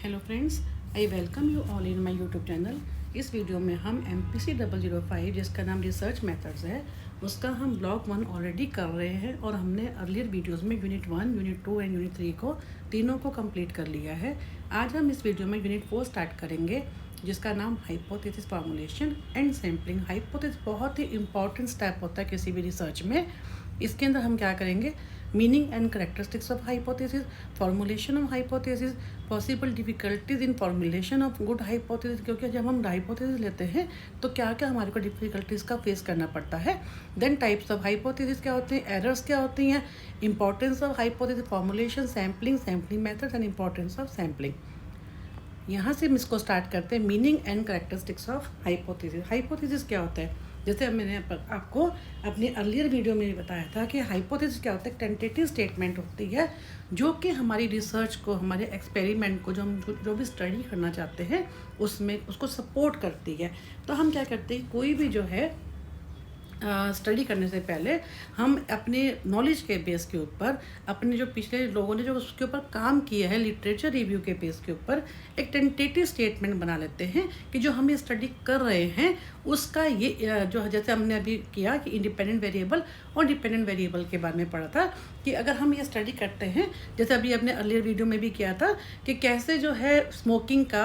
Hello friends, I welcome you all in my YouTube channel. इस video में हम MPC 005 जिसका नाम रिसर्च मेथड्स है उसका हम ब्लॉग 1 ऑलरेडी कर रहे हैं और हमने अर्लियर वीडियोस में यूनिट 1, यूनिट 2 एंड यूनिट 3 को तीनों को कंप्लीट कर लिया है। आज हम इस वीडियो में यूनिट 4 स्टार्ट करेंगे जिसका नाम hypothesis formulation and sampling. Hypothesis बहुत ही इंपॉर्टेंट स्टेप होता है किसी भी रिसर्च में। इसके अंदर हम क्या करेंगे, meaning and characteristics of hypothesis, formulation of hypothesis, possible difficulties in formulation of good hypothesis, क्योंकि जब हम हाइपोथेसिस लेते हैं तो क्या क्या हमारे को डिफिकल्टीज का फेस करना पड़ता है। देन टाइप्स ऑफ हाइपोथेसिस क्या होते हैं, एरर्स क्या होती हैं, importance of hypothesis formulation, sampling methods and importance of sampling. यहाँ से हम इसको स्टार्ट करते हैं, meaning and characteristics of hypothesis. Hypothesis क्या होता है, जैसे मैंने आपको अपनी अर्लियर वीडियो में बताया था कि हाइपोथेसिस क्या होता है, टेंटेटिव स्टेटमेंट होती है जो कि हमारी रिसर्च को, हमारे एक्सपेरिमेंट को, जो भी स्टडी करना चाहते हैं उसमें उसको सपोर्ट करती है। तो हम क्या करते हैं, कोई भी जो है स्टडी करने से पहले हम अपने नॉलेज के बेस के ऊपर, अपने जो पिछले लोगों ने जो उसके ऊपर काम किया है लिटरेचर रिव्यू के बेस के ऊपर एक टेंटेटिव स्टेटमेंट बना लेते हैं कि जो हम ये स्टडी कर रहे हैं उसका ये जो, जैसे हमने अभी किया कि इंडिपेंडेंट वेरिएबल और डिपेंडेंट वेरिएबल के बारे में पढ़ा था कि अगर हम ये स्टडी करते हैं, जैसे अभी अपने अर्लियर वीडियो में भी किया था कि कैसे जो है स्मोकिंग का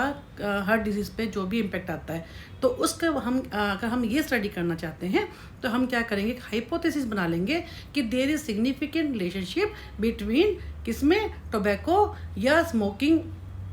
हार्ट डिजीज़ पे जो भी इम्पेक्ट आता है, तो उसका हम अगर हम ये स्टडी करना चाहते हैं तो हम क्या करेंगे, हाइपोथेसिस बना लेंगे कि there is significant relationship between किसमें, टोबैको या स्मोकिंग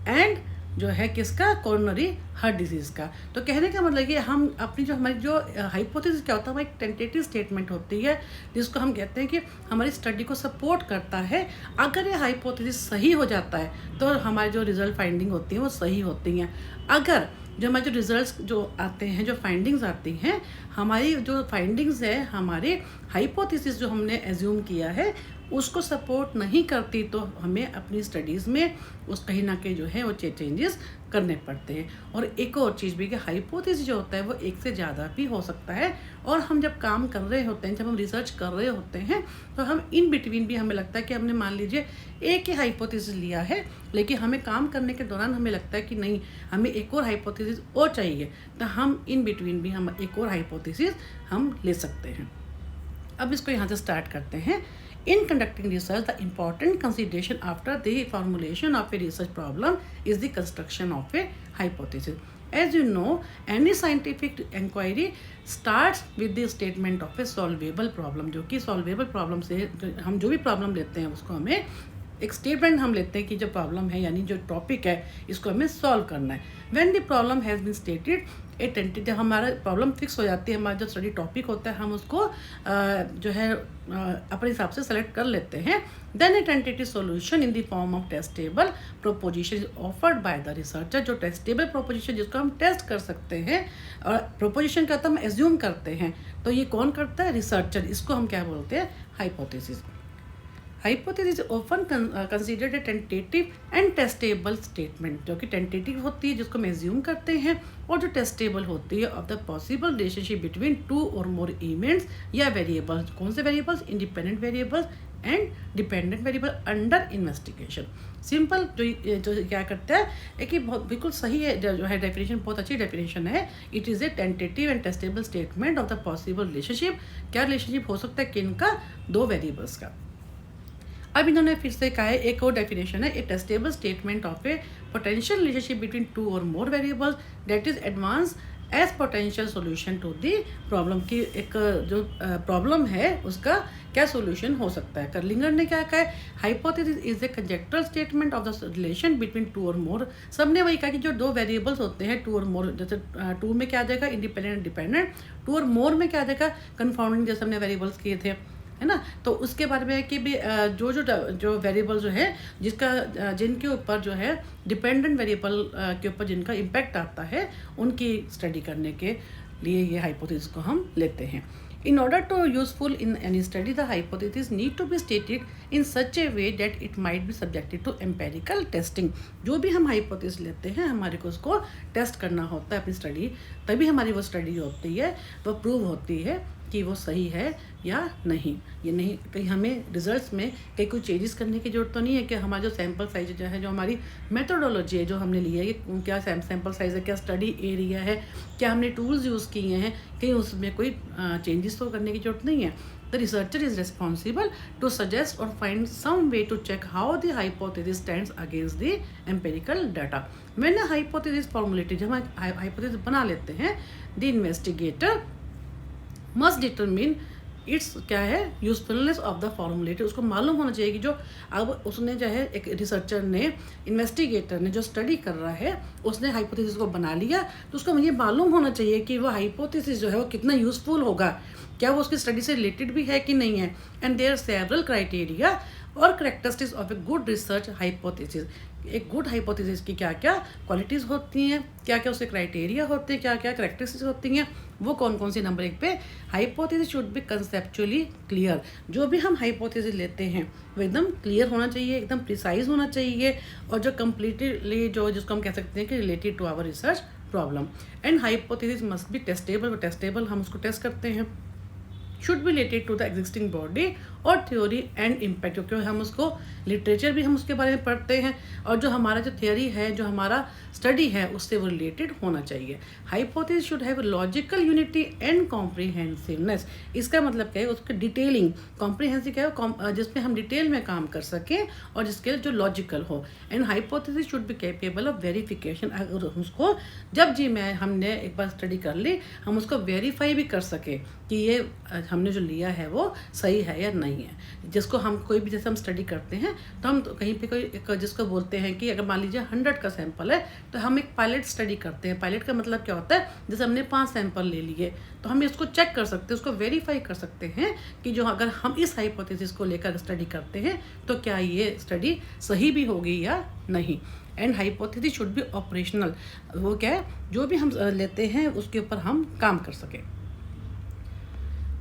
एंड जो है किसका, कोरोनरी हार्ट डिजीज़ का। तो कहने का मतलब कि हम अपनी जो हमारी जो हाइपोथेसिस क्या होता है वो एक टेंटेटिव स्टेटमेंट होती है जिसको हम कहते हैं कि हमारी स्टडी को सपोर्ट करता है। अगर ये हाइपोथेसिस सही हो जाता है तो हमारी जो रिजल्ट फाइंडिंग होती हैं वो सही होती हैं। अगर जो हमारे जो रिजल्ट्स जो आते हैं, जो फाइंडिंग्स आती हैं, हमारी जो फाइंडिंग्स है हमारे हाइपोथेसिस जो हमने एज्यूम किया है उसको सपोर्ट नहीं करती, तो हमें अपनी स्टडीज़ में उस कहीं ना कहीं जो है वो चेंजेस करने पड़ते हैं। और एक और चीज़ भी कि हाइपोथेसिस जो होता है वो एक से ज़्यादा भी हो सकता है, और हम जब काम कर रहे होते हैं, जब हम रिसर्च कर रहे होते हैं तो हम इन बिटवीन भी हमें लगता है कि हमने मान लीजिए एक ही हाइपोथेसिस लिया है, लेकिन हमें काम करने के दौरान हमें लगता है कि नहीं, हमें एक और हाइपोथेसिस और चाहिए, तो हम इन बिटवीन भी हम एक और हाइपोथेसिस हम ले सकते हैं। अब इसको यहाँ से स्टार्ट करते हैं। In conducting research, the important consideration after the formulation of a research problem is the construction of a hypothesis. As you know, any scientific inquiry starts with the statement of a solvable problem, जो कि solvable problem से हम जो भी problem लेते हैं उसको हमें एक स्टेटमेंट हम लेते हैं कि जो प्रॉब्लम है यानी जो टॉपिक है इसको हमें सॉल्व करना है। When the problem has been stated, a tentative, हमारा प्रॉब्लम फिक्स हो जाती है, हमारा जो स्टडी टॉपिक होता है हम उसको जो है अपने हिसाब से सेलेक्ट कर लेते हैं। Then a tentative solution in the form of testable proposition is offered by the researcher. जो टेस्टेबल प्रोपोजिशन जिसको हम टेस्ट कर सकते हैं, और प्रोपोजिशन का तो हम एज्यूम करते हैं, तो ये कौन करता है, रिसर्चर। इसको हम क्या बोलते हैं, hypothesis. Hypothesis often considered a tentative and testable statement, जो कि टेंटेटिव होती है जिसको हम एज्यूम करते हैं, और जो टेस्टेबल होती है of the possible relationship between two or more events या वेरिएबल्स। कौन से variables, independent variables and dependent variable under investigation. Simple जो क्या करता है कि बहुत बिल्कुल सही है, जो है डेफिनेशन बहुत अच्छी डेफिनेशन है। It is a tentative and testable statement of the possible relationship. क्या रिलेशनशिप हो सकता है, किन का, दो वेरिएबल्स का। अब इन्होंने फिर से कहा है, एक और डेफिनेशन है, a testable statement of a potential relationship between two or more variables that is advance as potential solution to the problem. की एक जो प्रॉब्लम है उसका क्या सोल्यूशन हो सकता है। कर्लिंगर ने क्या कहा है, hypothesis is a conjectural statement of the relation between two or more. सबने वही कहा कि जो दो वेरिएबल्स होते हैं टू और मोर, जैसे टू में क्या आ जाएगा, इंडिपेंडेंट डिपेंडेंट, टू और मोर में क्या आ जाएगा, कन्फाउंडिंग, जैसे हमने वेरिएबल्स किए थे, है ना। तो उसके बारे में है कि भी जो वेरिएबल जो है जिनके ऊपर जो है डिपेंडेंट वेरिएबल के ऊपर जिनका इम्पैक्ट आता है उनकी स्टडी करने के लिए ये हाइपोथेसिस को हम लेते हैं। In order to useful in any study, the hypothesis need to be stated in such a way that it might be subjected to empirical testing. जो भी हम हाइपोथेसिस लेते हैं हमारे को उसको टेस्ट करना होता है अपनी स्टडी, तभी हमारी वो स्टडी होती है, वो प्रूव होती है कि वो सही है या नहीं। ये नहीं, कहीं हमें रिजल्ट्स में कहीं कोई चेंजेस करने की ज़रूरत तो नहीं है कि हमारा जो सैम्पल साइज जो है, जो हमारी मेथोडोलॉजी है जो हमने ली है, कि क्या सैम्पल साइज़ है, क्या स्टडी एरिया है, क्या हमने टूल्स यूज़ किए हैं, कहीं उसमें कोई चेंजेस तो करने की ज़रूरत नहीं है। The researcher is responsible to suggest or find some way to check how the hypothesis stands against the empirical data. When a hypothesis formulated, जब हम hypothesis बना लेते हैं, the investigator must determine it's क्या है यूजफुलनेस ऑफ द फॉर्मूलेटेड। उसको मालूम होना चाहिए कि जो अब उसने जो है, एक रिसर्चर ने, इन्वेस्टिगेटर ने जो स्टडी कर रहा है, उसने हाइपोथेसिस को बना लिया, तो उसको मुझे मालूम होना चाहिए कि वो हाइपोथेसिस जो है वो कितना यूजफुल होगा, क्या वो उसकी स्टडी से रिलेटेड भी है कि नहीं है। एंड देयर सेवरल क्राइटेरिया और characteristics of A good research hypothesis. एक गुड हाइपोथेसिस की क्या क्या क्वालिटीज़ होती हैं, क्या क्या उसके क्राइटेरिया होते हैं, क्या क्या करेक्टरिस्टिक्स होती हैं, वो कौन कौन सी। नंबर 1 पे, hypothesis should B conceptually clear. जो भी हम हाइपोथेसिस लेते हैं वो एकदम क्लियर होना चाहिए, एकदम प्रिसाइज होना चाहिए, और जो कम्प्लीटली जो जिसको हम कह सकते हैं कि related to our research problem. And hypothesis must be testable. Testable हम उसको टेस्ट करते हैं, should be related to the existing body और थ्योरी एंड इम्पैक्ट, क्योंकि हम उसको लिटरेचर भी हम उसके बारे में पढ़ते हैं, और जो हमारा जो थियोरी है, जो हमारा स्टडी है, उससे वो रिलेटेड होना चाहिए। Hypothesis should have logical unity and comprehensiveness. इसका मतलब क्या है, उसकी डिटेलिंग, कॉम्प्रिहेंसिव क्या है, जिसमें हम डिटेल में काम कर सकें और जिसके जो लॉजिकल हो। And hypothesis should be capable of verification. अगर उसको जब जी मैं हमने एक बार स्टडी कर ली, हम उसको वेरीफाई भी कर सके कि ये हमने जो लिया है वो सही है या नहीं है। जिसको हम कोई भी, जैसे हम स्टडी करते हैं तो हम तो कहीं पे कोई जिसको बोलते हैं कि अगर मान लीजिए 100 का सैंपल है तो हम एक पायलट स्टडी करते हैं। पायलट का मतलब क्या होता है, जैसे हमने 5 सैंपल ले लिए तो हम इसको चेक कर सकते हैं, उसको वेरीफाई कर सकते हैं कि जो अगर हम इस हाइपोथेसिस को लेकर स्टडी करते हैं तो क्या ये स्टडी सही भी होगी या नहीं। And hypothesis should be operational. वो क्या है, जो भी हम लेते हैं उसके ऊपर हम काम कर सकें।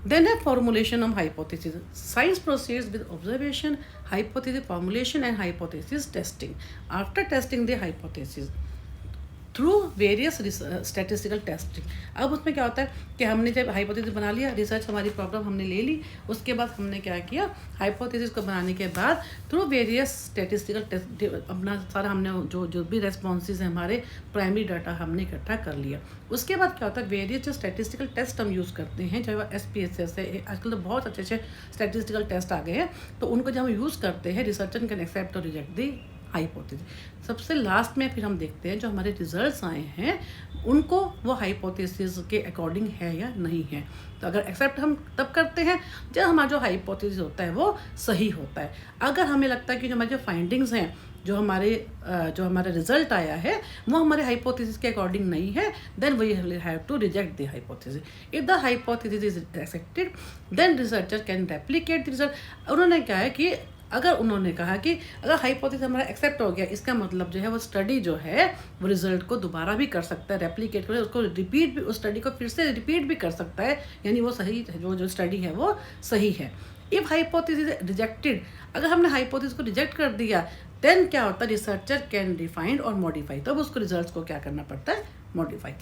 Then a formulation of hypothesis. Science proceeds with observation, hypothesis formulation and hypothesis testing. After testing the hypothesis through various statistical testing. अब उसमें क्या होता है कि हमने जब हाइपोथेसिस बना लिया, रिसर्च हमारी प्रॉब्लम हमने ले ली, उसके बाद हमने क्या किया, हाइपोथेसिस को बनाने के बाद थ्रू वेरियस स्टैटिस्टिकल टेस्ट अपना सारा हमने जो भी रेस्पॉन्सेज हैं हमारे प्राइमरी डाटा हमने इकट्ठा कर लिया। उसके बाद क्या होता है, वेरियस जो स्टैटिस्टिकल टेस्ट हम यूज़ करते हैं, चाहे वो SPSS है, आजकल तो बहुत अच्छे अच्छे स्टैटिस्टिकल टेस्ट आ गए हैं, तो उनको जब हम यूज़ करते हैं, रिसर्चर कैन एक्सेप्ट और रिजेक्ट दी हाइपोथेसिस। सबसे लास्ट में फिर हम देखते हैं जो हमारे रिजल्ट्स आए हैं उनको वो हाइपोथेसिस के अकॉर्डिंग है या नहीं है। तो अगर एक्सेप्ट हम तब करते हैं जब हमारा जो हाइपोथेसिस होता है वो सही होता है। अगर हमें लगता है कि जो हमारे जो फाइंडिंग्स हैं, जो हमारा रिजल्ट आया है वो हमारे हाइपोथेसिस के अकॉर्डिंग नहीं है, then we have to reject the hypothesis. If the hypothesis is accepted then researcher can replicate the result. उन्होंने क्या है कि अगर उन्होंने कहा कि अगर हाइपोथेसिस हमारा एक्सेप्ट हो गया, इसका मतलब जो है वो स्टडी जो है वो रिजल्ट को दोबारा भी कर सकता है, रेप्लिकेट कर, उसको रिपीट भी, उस स्टडी को फिर से रिपीट भी कर सकता है, यानी वो सही, जो स्टडी है वो सही है। इफ हाइपोथेसिस रिजेक्टेड, अगर हमने हाइपोथेसिस को रिजेक्ट कर दिया देन क्या होता है, रिसर्चर कैन रिफाइन और मॉडिफाई। तब उसको रिजल्ट्स को क्या करना पड़ता है, modify.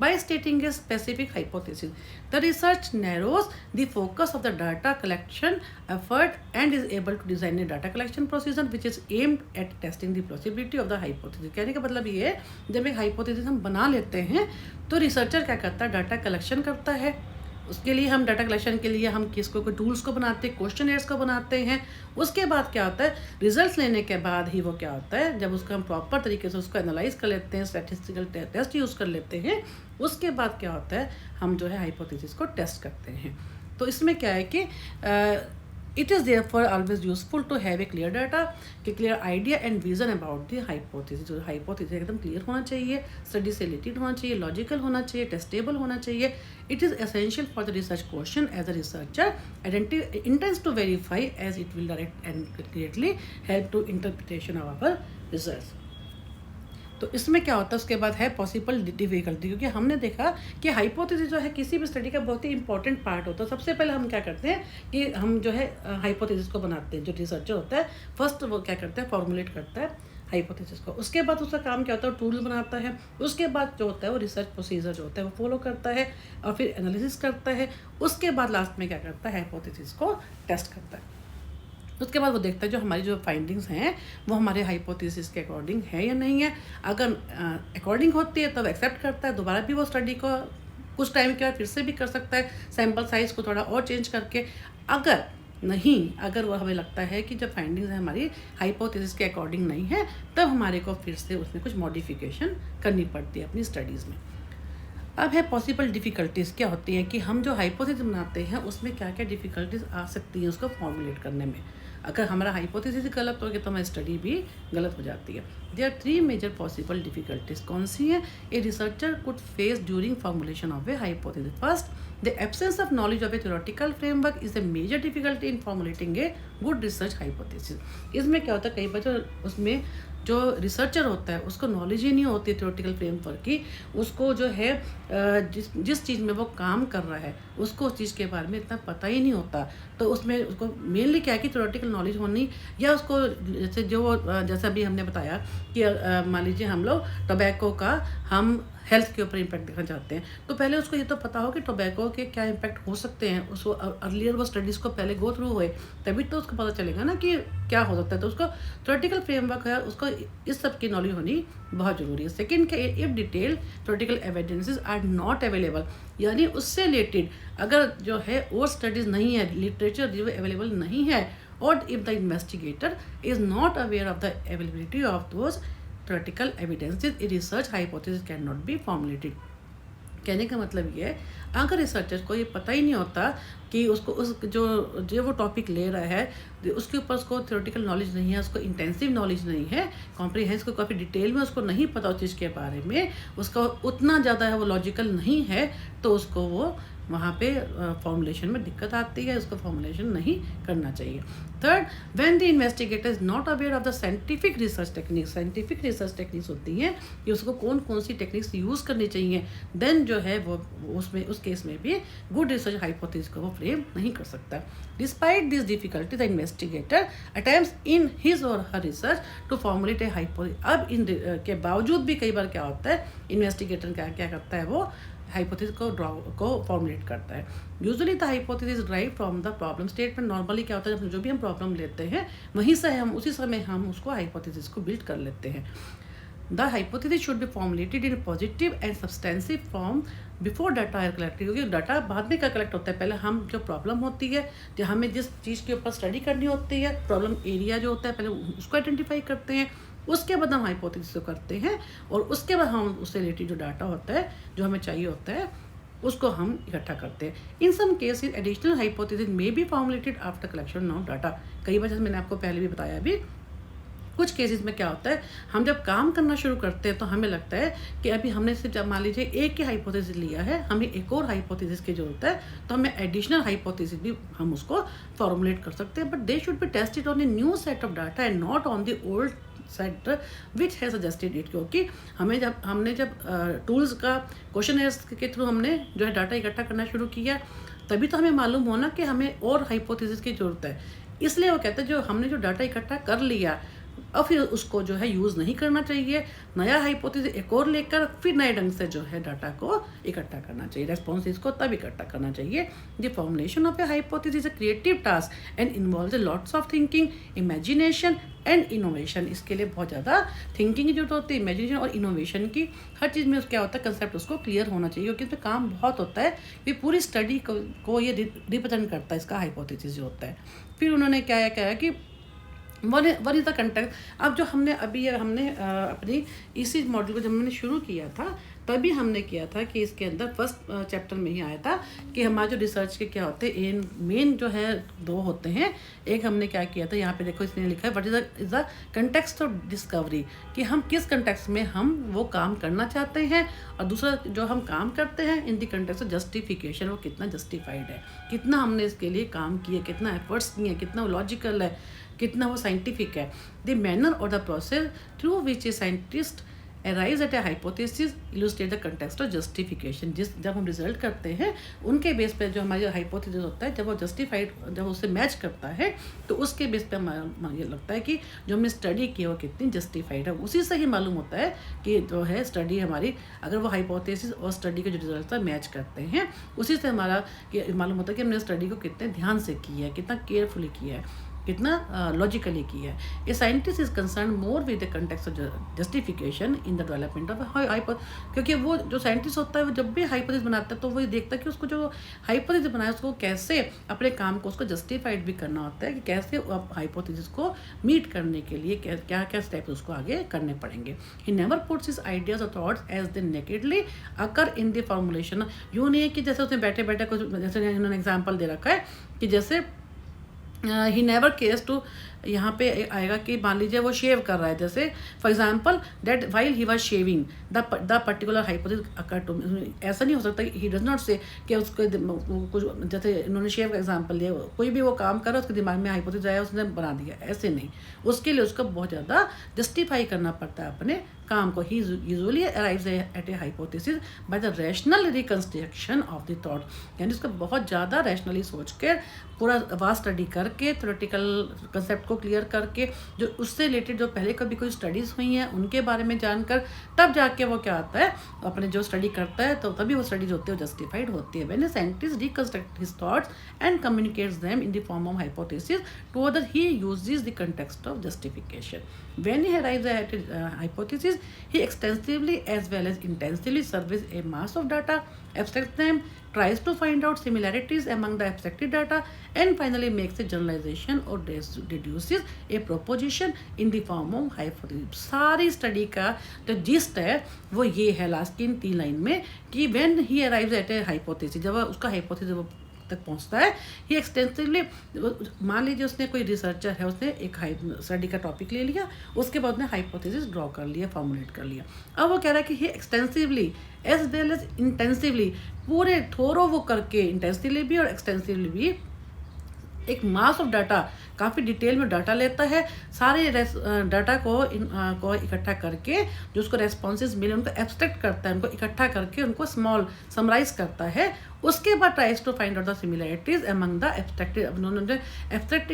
By stating a specific hypothesis, the research narrows the focus of the data collection effort and is able to design a data collection procedure which is aimed at testing the plausibility of the hypothesis. कहने का मतलब ये है, जब एक hypothesis हम बना लेते हैं तो रिसर्चर क्या करता है, डाटा कलेक्शन करता है। उसके लिए हम डाटा कलेक्शन के लिए हम किसको कोई टूल्स को बनाते हैं, क्वेश्चनर्स को बनाते हैं। उसके बाद क्या होता है, रिजल्ट्स लेने के बाद ही वो क्या होता है, जब उसका हम प्रॉपर तरीके से उसको एनालाइज कर लेते हैं, स्टैटिस्टिकल टेस्ट यूज़ कर लेते हैं, उसके बाद क्या होता है, हम जो है हाइपोथेसिस को टेस्ट करते हैं। तो इसमें क्या है कि it is therefore always useful to have a clear data, कि clear idea and vision about the hypothesis. जो हाइपोथेसिस एकदम क्लियर होना चाहिए, स्टडी से रिलेटेड होना चाहिए, लॉजिकल होना चाहिए, टेस्टेबल होना चाहिए। It is essential for the research question as a researcher intends to verify as it will direct and clearly help to interpretation of our results. तो इसमें क्या होता है, उसके बाद है पॉसिबल डिफिकल्टी, क्योंकि हमने देखा कि हाइपोथेसिस जो है किसी भी स्टडी का बहुत ही इंपॉर्टेंट पार्ट होता है। सबसे पहले हम क्या करते हैं कि हम जो है हाइपोथेसिस को बनाते हैं। जो रिसर्चर होता है फर्स्ट वो क्या करता है, फॉर्मुलेट करता है हाइपोथेसिस को। उसके बाद उसका काम क्या होता है, टूल बनाता है। उसके बाद जो होता है वो रिसर्च प्रोसीजर जो होता है वो फॉलो करता है और फिर एनालिसिस करता है। उसके बाद लास्ट में क्या करता है, हाइपोथेसिस को टेस्ट करता है। उसके बाद वो देखता है जो हमारी जो फाइंडिंग्स हैं वो हमारे हाइपोथेसिस के अकॉर्डिंग है या नहीं है। अगर अकॉर्डिंग होती है तो एक्सेप्ट करता है, दोबारा भी वो स्टडी को कुछ टाइम के बाद फिर से भी कर सकता है, सैम्पल साइज़ को थोड़ा और चेंज करके। अगर नहीं, अगर वो हमें लगता है कि जब फाइंडिंग्स हमारी हाइपोथेसिस के अकॉर्डिंग नहीं है, तब हमारे को फिर से उसमें कुछ मॉडिफिकेशन करनी पड़ती है अपनी स्टडीज़ में। अब है पॉसिबल डिफ़िकल्टीज़ क्या होती हैं कि हम जो हाइपोथेसिस बनाते हैं उसमें क्या क्या डिफ़िकल्टीज़ आ सकती हैं उसको फॉर्मुलेट करने में। अगर हमारा हाइपोथेसिस गलत हो गया तो हमारी स्टडी भी गलत हो जाती है। There are 3 major possible difficulties. कौन सी हैं? A researcher could face during formulation of a hypothesis. First, the absence of knowledge of a theoretical framework is a major difficulty in formulating a good research hypothesis. इसमें क्या होता है, कई बार जो उसमें जो रिसर्चर होता है उसको नॉलेज ही नहीं होती थ्योरेटिकल फ्रेमवर्क की। उसको जो है जिस चीज़ में वो काम कर रहा है उसको उस चीज़ के बारे में इतना पता ही नहीं होता। तो उसमें उसको मेनली क्या है कि थ्योरेटिकल नॉलेज होनी, या उसको जैसे अभी हमने बताया कि मान लीजिए हम लोग टोबैको का हम हेल्थ के ऊपर इम्पैक्ट देखना चाहते हैं, तो पहले उसको ये तो पता हो कि टोबैको के क्या इम्पैक्ट हो सकते हैं। उसको अर्लियर वो स्टडीज़ को पहले गो थ्रू हुए, तभी तो उसको पता चलेगा ना कि क्या हो सकता है। तो उसको थ्योरेटिकल फ्रेमवर्क है, उसको इस सब की नॉलेज होनी बहुत ज़रूरी है। सेकेंड के, if detail theoretical evidences are not available, यानी उससे रिलेटेड अगर जो है और स्टडीज़ नहीं है, लिटरेचर जो अवेलेबल नहीं है, और if the investigator is not aware of the availability of those theoretical evidences, a research hypothesis cannot be formulated। कहने का मतलब ये है, अगर रिसर्चर को ये पता ही नहीं होता कि उसको उस जो वो टॉपिक ले रहा है उसके ऊपर उसको थ्योरेटिकल नॉलेज नहीं है, उसको इंटेंसिव नॉलेज नहीं है, कॉम्प्रिहेंस को काफ़ी डिटेल में उसको नहीं पता उस चीज़ के बारे में, उसका उतना ज़्यादा है वो लॉजिकल नहीं है, तो उसको वो वहाँ पे फॉर्मुलेशन में दिक्कत आती है, उसको फॉर्मुलेशन नहीं करना चाहिए। Third, when the investigator is not aware of the scientific research techniques. Scientific research techniques होती हैं कि उसको कौन कौन सी टेक्निक्स यूज़ करनी चाहिए, देन जो है वो उसमें उस केस में भी गुड रिसर्च हाइपोथेसिस को वो फ्रेम नहीं कर सकता। Despite this difficulty the investigator attempts in his or her research to formulate a hypothesis. अब इन के बावजूद भी कई बार क्या होता है, इन्वेस्टिगेटर क्या करता है, वो हाइपोथेसिस को फॉर्मुलेट करता है। Usually the hypothesis drive from the problem statement. Normally क्या होता है, जो भी हम प्रॉब्लम लेते हैं वहीं से हम उसी समय हम उसको हाइपोथेसिस को बिल्ड कर लेते हैं। The hypothesis should be formulated in positive and substantive form before data are collected. क्योंकि डाटा बाद में क्या कलेक्ट होता है, पहले हम जो प्रॉब्लम होती है, जो हमें जिस चीज़ के ऊपर स्टडी करनी होती है, प्रॉब्लम एरिया जो होता है पहले उसको आइडेंटिफाई करते हैं, उसके बाद हम हाइपोथेसिस को करते हैं, और उसके बाद हम उससे रिलेटेड जो डाटा होता है जो हमें चाहिए होता है उसको हम इकट्ठा करते हैं। In some cases additional hypothesis may be formulated after collection of data. कई बार जैसे मैंने आपको पहले भी बताया अभी, कुछ केसेस में क्या होता है, हम जब काम करना शुरू करते हैं तो हमें लगता है कि अभी हमने सिर्फ जब मान लीजिए एक ही हाइपोथेसिस लिया है, हमें एक और हाइपोथेसिस की जरूरत है, तो हमें एडिशनल हाइपोथेसिस भी हम उसको फॉर्मुलेट कर सकते हैं। But they should be tested on a new set of data and not on the old set which है सजेस्टेड इट। क्योंकि हमने जब टूल्स का क्वेश्चन के थ्रू हमने जो है डाटा इकट्ठा करना शुरू किया, तभी तो हमें मालूम होना कि हमें और हाइपोथेसिस की ज़रूरत है। इसलिए वो कहते हैं जो हमने जो डाटा इकट्ठा कर लिया अब फिर उसको जो है यूज़ नहीं करना चाहिए, नया हाइपोथेसिस एक और लेकर फिर नए ढंग से जो है डाटा को इकट्ठा करना चाहिए, रेस्पॉन्सेस को तब इकट्ठा करना चाहिए। The formulation of a hypothesis is a creative task and involves lots of thinking, imagination and innovation. इसके लिए बहुत ज़्यादा थिंकिंग की जरूरत होती है, इमेजिनेशन और इनोवेशन की। हर चीज़ में क्या होता है, कंसेप्ट उसको क्लियर होना चाहिए, क्योंकि इसमें काम बहुत होता है। ये पूरी स्टडी को ये रिप्रेजेंट करता है, इसका हाइपोथेसिस जो होता है। फिर उन्होंने क्या है कि वन इज़ द कंटेक्ट। अब जो हमने अपनी इसी मॉड्यूल को जब हमने शुरू किया था तभी हमने किया था कि इसके अंदर फर्स्ट चैप्टर में ही आया था कि हमारे जो रिसर्च के क्या होते हैं, मेन जो है 2 होते हैं। एक हमने क्या किया था, यहाँ पे देखो इसने लिखा है what is the context of discovery, कि हम किस कंटेक्स्ट में हम वो काम करना चाहते हैं, और दूसरा जो हम काम करते हैं in the context of justification, वो कितना जस्टिफाइड है, कितना हमने इसके लिए काम किए, कितना एफर्ट्स किए, कितना लॉजिकल है, कितना वो साइंटिफिक है। द मैनर और the process through which a scientist arise at a hypothesis illustrate the context of justification. जब हम रिजल्ट करते हैं उनके बेस पे जो हमारी हाइपोथेसिस होता है, जब वो जस्टिफाइड, जब उससे मैच करता है तो उसके बेस पे हमें ये लगता है कि जो हमने स्टडी की है वो कितनी जस्टिफाइड है। उसी से ही मालूम होता है कि जो है स्टडी हमारी, अगर वो हाइपोथेसिस और स्टडी के जो रिजल्ट है मैच करते हैं, उसी से हमारा मालूम होता है कि हमने स्टडी को कितने ध्यान से किया है, कितना केयरफुली किया है, कितना लॉजिकली किया है। A scientist is concern more with the context of justification in the development of hyper, क्योंकि वो जो साइंटिस्ट होता है वो जब भी हाइपोथेसिस बनाता है तो वो देखता है कि उसको जो हाइपोथेसिस बनाया उसको कैसे अपने काम को उसको जस्टिफाइड भी करना होता है, कि कैसे आप हाइपोथेसिस को मीट करने के लिए क्या क्या स्टेप्स उसको आगे करने पड़ेंगे। He never puts his ideas or thoughts as they nakedly occur in the formulation. यूँ नहीं है कि जैसे उसने बैठे बैठे कुछ, जैसे इन्होंने एग्जाम्पल दे रखा है कि जैसे ही नेवर केयर्स टू, यहाँ पे आएगा कि मान लीजिए वो शेव कर रहा है, जैसे for example that while he was shaving the particular hypothesis occur to. ऐसा नहीं हो सकता ही डज नॉट से कि उसको कुछ, जैसे इन्होंने शेव का एग्जाम्पल लिया, कोई भी वो काम कर रहा है उसके दिमाग में हाइपोथेसिस आया उसने बना दिया, ऐसे नहीं। उसके लिए उसको बहुत ज़्यादा जस्टिफाई करना पड़ता है अपने काम को। He usually arrives at a hypothesis by the rational reconstruction of the thought, यानी उसको बहुत ज़्यादा रैशनली सोच कर पूरा वास्ट स्टडी करके थ्योरेटिकल कंसेप्ट को क्लियर करके, जो उससे रिलेटेड जो पहले कभी कोई स्टडीज़ हुई हैं उनके बारे में जानकर, तब जाके वो क्या आता है अपने जो स्टडी करता है, तो तभी वो स्टडीज होती है वो जस्टिफाइड होती है। When a scientist reconstruct his thoughts and communicates them in the form of hypothesis to other, he uses the context of justification. When he arrives at a hypothesis, he extensively as well as intensively surveys a mass of data, abstracts them, tries to find out similarities among the abstracted data, and finally makes a generalization or deduces a proposition in the form of hypothesis। सारी study का जो gist है वो ये है last की इन 3 line में, कि when he arrives at a hypothesis, जब उसका हाइपोथेसिस तक पहुंचता है, ही एक्सटेंसिवली, मान लीजिए उसने कोई रिसर्चर है, उसने एक स्टडी का टॉपिक ले लिया, उसके बाद उसने हाइपोथेसिस ड्रॉ कर लिया, फॉर्मुलेट कर लिया। अब वो कह रहा है कि he extensively as well as intensively, पूरे थोरो वो करके, इंटेंसिवली भी और एक्सटेंसिवली भी, एक मास ऑफ डाटा, काफ़ी डिटेल में डाटा लेता है, सारे डाटा को इकट्ठा करके जो उसको रेस्पॉन्सेज मिले उनको एब्स्ट्रैक्ट करता है, उनको इकट्ठा करके उनको स्मॉल समराइज करता है। उसके बाद tries to find out the similarities among the abstracted, अब उन्होंने एब्स्ट्रैक्ट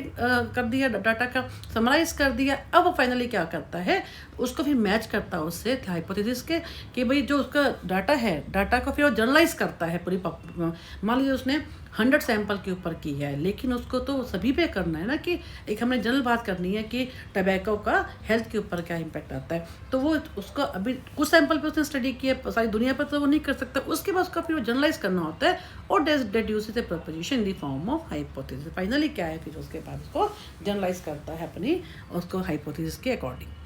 कर दिया, डाटा का समराइज कर दिया। अब वो फाइनली क्या करता है, उसको फिर मैच करता है उससे हाइपोथेसिस के, कि भाई जो उसका डाटा है, डाटा को फिर वो जनरलाइज करता है पूरी। मान लीजिए उसने 100 सैंपल के ऊपर की है, लेकिन उसको तो सभी पे करना है ना, कि एक हमने जनरल बात करनी है कि टबैको का हेल्थ के ऊपर क्या इम्पैक्ट आता है, तो वो उसको अभी कुछ सैंपल पे उसने स्टडी की है, सारी दुनिया पर तो वो नहीं कर सकता। उसके बाद उसका फिर वो जनरलाइज करना होता है और deduces a proposition in the form of hypothesis. Finally क्या है, फिर उसके बाद उसको जनरलाइज करता है अपनी उसको हाइपोथेसिस के according.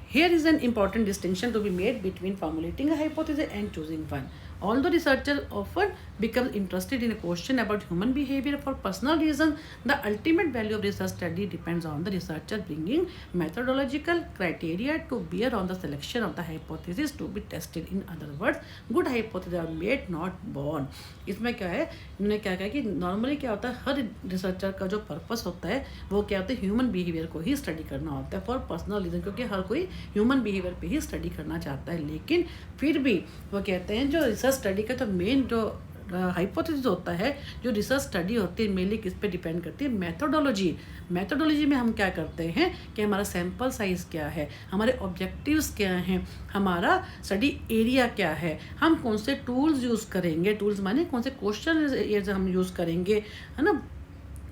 Here is an important distinction to be made between formulating a hypothesis and choosing one. Although researchers often become interested in a question about human behavior for personal reasons, the ultimate value of research study depends on the researcher bringing methodological criteria to bear on the selection of the hypothesis to be tested. In other words, good hypotheses are made, not born. इसमें क्या है, इन्होंने क्या कहा कि normally क्या होता है, हर रिसर्चर का जो पर्पस होता है वो क्या होता है, ह्यूमन बिहेवियर को ही स्टडी करना होता है फॉर पर्सनल रीजन, क्योंकि हर कोई ह्यूमन बिहेवियर पे ही स्टडी करना चाहता है। लेकिन फिर भी वो कहते हैं जो रिसर्च स्टडी का जो मेन जो हाइपोथेसिस होता है, जो रिसर्च स्टडी होती है, मेनली किस पे डिपेंड करती है, मेथोडोलॉजी में हम क्या करते हैं कि हमारा सैंपल साइज़ क्या है, हमारे ऑब्जेक्टिव्स क्या हैं, हमारा स्टडी एरिया क्या है, हम कौन से टूल्स यूज़ करेंगे, टूल्स माने कौन से क्वेश्चन हम यूज़ करेंगे, है ना,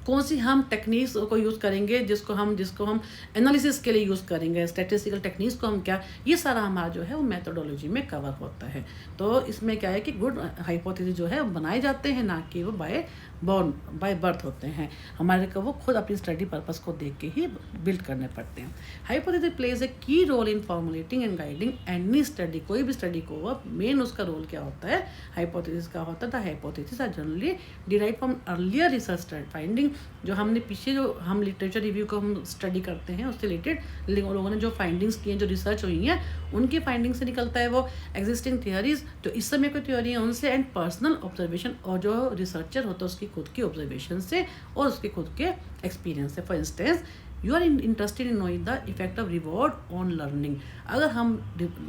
कौन सी हम टेक्निक्स को यूज़ करेंगे, जिसको हम एनालिसिस के लिए यूज़ करेंगे, स्टैटिस्टिकल टेक्निक्स को हम क्या, ये सारा हमारा जो है वो मेथोडोलॉजी में कवर होता है। तो इसमें क्या है कि गुड हाइपोथेसिस जो है वो बनाए जाते हैं, ना कि वो बाय बर्थ होते हैं, हमारे को वो खुद अपनी स्टडी पर्पस को देख के ही बिल्ड करने पड़ते हैं। Hypothesis plays a key role in formulating and guiding any study, कोई भी स्टडी को वो मेन उसका रोल क्या होता है, हाइपोथेसिस का होता था। Hypothesis are generally derive from earlier research finding, जो हमने पीछे जो हम लिटरेचर रिव्यू को हम स्टडी करते हैं उससे रिलेटेड लोगों ने जो फाइंडिंग्स की हैं, जो रिसर्च हुई हैं, उनकी फाइंडिंग से निकलता है वो एग्जिस्टिंग थियोरीज, जो इस समय कोई थ्योरी है उनसे, एंड पर्सनल ऑब्जर्वेशन, और जो रिसर्चर होता है उसकी खुद की ऑब्जर्वेशन से और उसके खुद के एक्सपीरियंस से। For instance you are interested in knowing the effect of reward on learning. अगर हम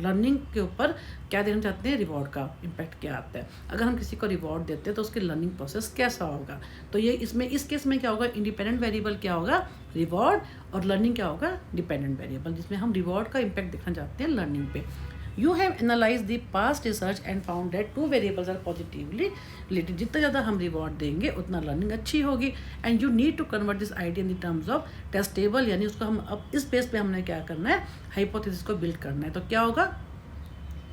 लर्निंग के ऊपर क्या देना चाहते हैं, रिवॉर्ड का इम्पैक्ट क्या आता है, अगर हम किसी को रिवॉर्ड देते हैं तो उसकी लर्निंग प्रोसेस कैसा होगा। तो ये इसमें इस केस में क्या होगा, इंडिपेंडेंट वेरिएबल क्या होगा, रिवॉर्ड, और लर्निंग क्या होगा, डिपेंडेंट वेरिएबल, जिसमें हम रिवॉर्ड का इम्पैक्ट देखना चाहते हैं लर्निंग पे। You have analyzed the past research and found that two variables are positively related। जितना ज़्यादा हम रिवॉर्ड देंगे उतना लर्निंग अच्छी होगी। And you need to convert this idea in terms of testable, यानी उसको हम अब इस बेस पे हमने क्या करना है, हाइपोथेसिस को बिल्ड करना है। तो क्या होगा,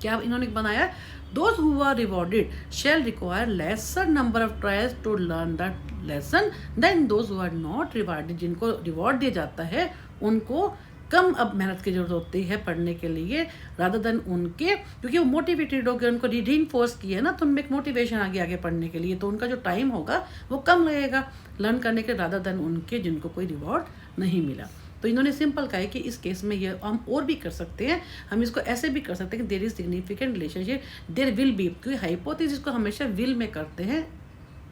क्या इन्होंने बनाया, those who are rewarded shall require lesser number of trials to learn the lesson than those who are not rewarded. जिनको रिवॉर्ड दिया जाता है उनको कम अब मेहनत की जरूरत होती है पढ़ने के लिए, रादर देन उनके, क्योंकि वो मोटिवेटेड हो गए, उनको रीइंफोर्स किया ना, तो उनमें एक मोटिवेशन आगे आगे पढ़ने के लिए, तो उनका जो टाइम होगा वो कम लगेगा लर्न करने के, रादर देन उनके जिनको कोई रिवॉर्ड नहीं मिला। तो इन्होंने सिंपल कहा है कि इस केस में ये हम और भी कर सकते हैं, हम इसको ऐसे भी कर सकते हैं कि there is significant relationship, there will be, क्योंकि हाइपोथेसिस को हमेशा विल में करते हैं,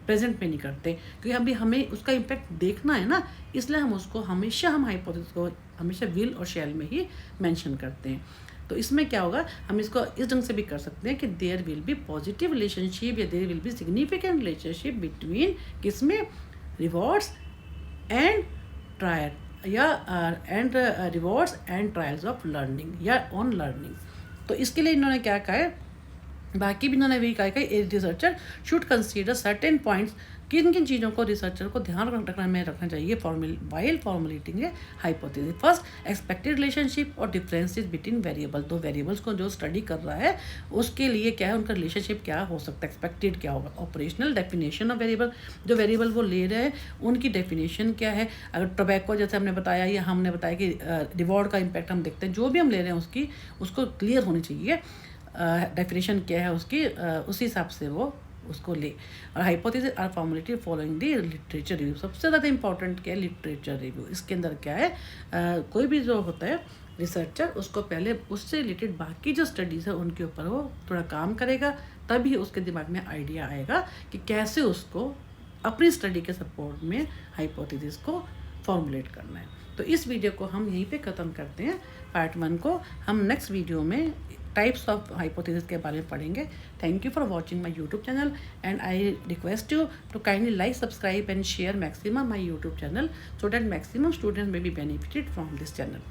प्रेजेंट में नहीं करते, क्योंकि अभी हमें उसका इम्पैक्ट देखना है ना, इसलिए हम उसको हमेशा, हम हाइपोथेसिस को हमेशा विल और शैल में ही मेंशन करते हैं। तो इसमें क्या होगा, हम इसको इस ढंग से भी कर सकते हैं कि there will be positive relationship या there will be significant relationship between किसमें, रिवॉर्ड्स एंड ट्रायल या and rewards and trials of learning या ऑन लर्निंग। तो इसके लिए इन्होंने क्या कहा है, बाकी भी इन्होंने भी कहा कि a researcher should consider certain points, किन किन चीज़ों को रिसर्चर को ध्यान रखना चाहिए वाइल फॉर्मुलेटिंग ए हाइपोथेसिस। फर्स्ट, एक्सपेक्टेड रिलेशनशिप और डिफरेंसेस बिटवीन वेरिएबल। दो वेरिएबल्स को जो स्टडी कर रहा है उसके लिए क्या है, उनका रिलेशनशिप क्या हो सकता है, एक्सपेक्टेड क्या होगा। ऑपरेशनल डेफिनेशन ऑफ वेरिएबल, जो वेरिएबल वो ले रहे हैं उनकी डेफिनेशन क्या है। अगर टोबैको जैसे हमने बताया, या हमने बताया कि रिवॉर्ड का इम्पैक्ट हम देखते हैं, जो भी हम ले रहे हैं उसको क्लियर होनी चाहिए, डेफिनेशन क्या है उसकी, उसी हिसाब से वो उसको ले। और hypothesis are formulated following the literature review. सबसे ज़्यादा इंपॉर्टेंट क्या है, लिटरेचर रिव्यू। इसके अंदर क्या है, कोई भी जो होता है रिसर्चर, उसको पहले उससे रिलेटेड बाकी जो स्टडीज़ है उनके ऊपर वो थोड़ा काम करेगा, तभी उसके दिमाग में आइडिया आएगा कि कैसे उसको अपनी स्टडी के सपोर्ट में हाइपोथेसिस को फॉर्मुलेट करना है। तो इस वीडियो को हम यहीं पे ख़त्म करते हैं। पार्ट 1 को हम नेक्स्ट वीडियो में टाइप्स ऑफ हाइपोथेसिस के बारे में पढ़ेंगे। Thank you for watching my YouTube channel and I request you to kindly like, subscribe and share maximum my YouTube channel, so that maximum students may be benefited from this channel.